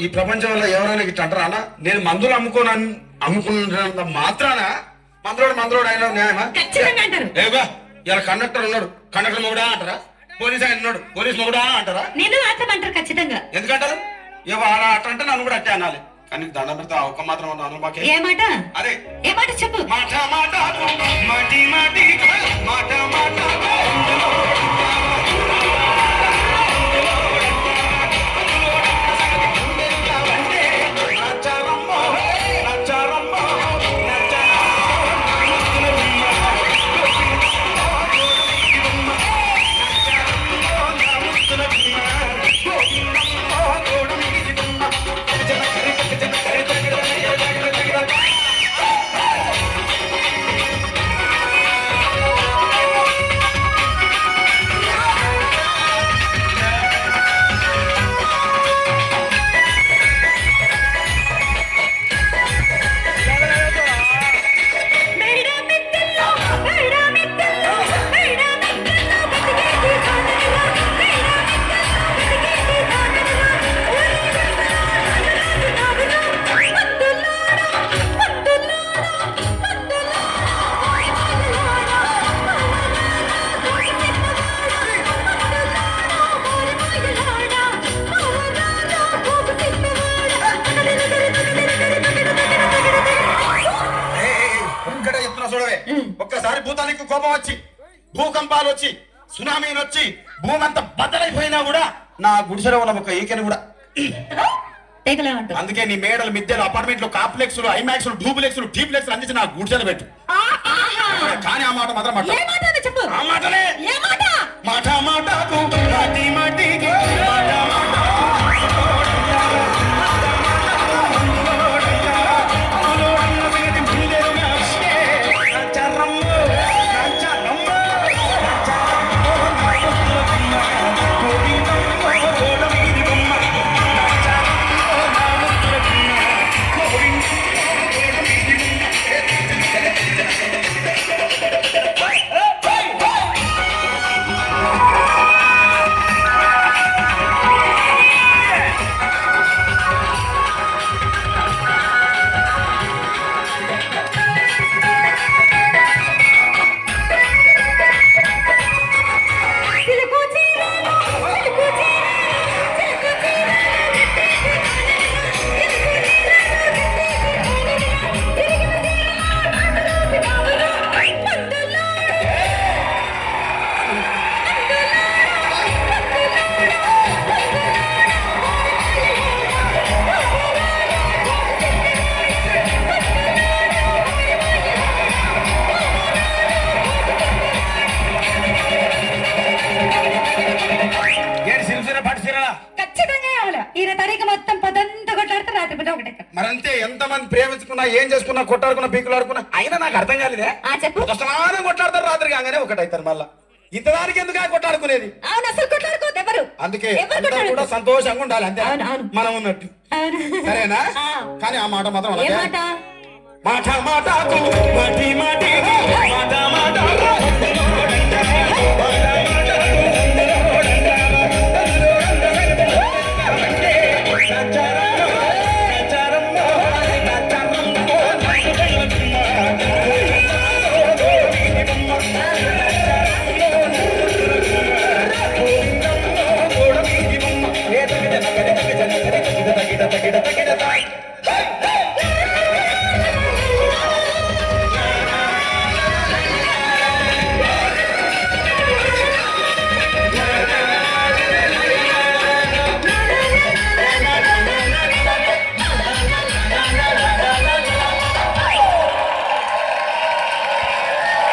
ఈ ప్రపంచంలో ఎవరైనా ఇట్లా అంటారా అన్న? నేను మందులు అమ్ముకున్నంత మాత్రాన మందులోడు ఆయన న్యాయమా? ఏగా ఇలా కండక్టర్ ఉన్నాడు, కండక్టర్ మొగుడా అంటారా? పోలీస్ ఆయన ఉన్నాడు, పోలీస్ మొగుడా అంటారా? నేను మాత్రం ఖచ్చితంగా. ఎందుకంటారు? అలా అట్లంటే నన్ను కూడా అట్టే అనాలి. కానీ దండం పెడతా ఒక్క మాత్రం ఏ మాట? అదే ఏ మాట చెప్పు. మాట మాట మాటి మాటి మాట మాట ఒక్కసారి భూతానికి కోపం వచ్చి, భూకంపాలు వచ్చి, సునామీలు వచ్చి, భూమి అంతా బద్దలైపోయినా కూడా నా గుడిసెలో ఉన్న ఒక ఈకెను కూడా అందుకే నీ మేడలు, మిద్దెలు, అపార్ట్మెంట్లు, కాంప్లెక్స్లు, ఐమాక్స్లు, డూప్లెక్స్లు, టీప్లెక్స్లు అందించి నా గుడిసెలు పెట్టు. కానీ ఆ మాట మాత్రం ఆ మాటనే మాట మాటకు మాటి మాటికి మరంతే. ఎంతమంది ప్రేమించుకున్నా, ఏం చేసుకున్నా, కొట్టాడుకున్నా, పీకులాడుకున్నా అయినా నాకు అర్థం కాలేదే. స్నానం కొట్లాడతారు, రాత్రి కాగానే ఒకటైతారు. మళ్ళా ఇంతదానికి ఎందుకు కొట్లాడుకునేది? అందుకే కూడా సంతోషంగా ఉండాలి, అంతే మనం ఉన్నట్టు. సరేనా? కానీ ఆ మాట మాత్రం మాట మాట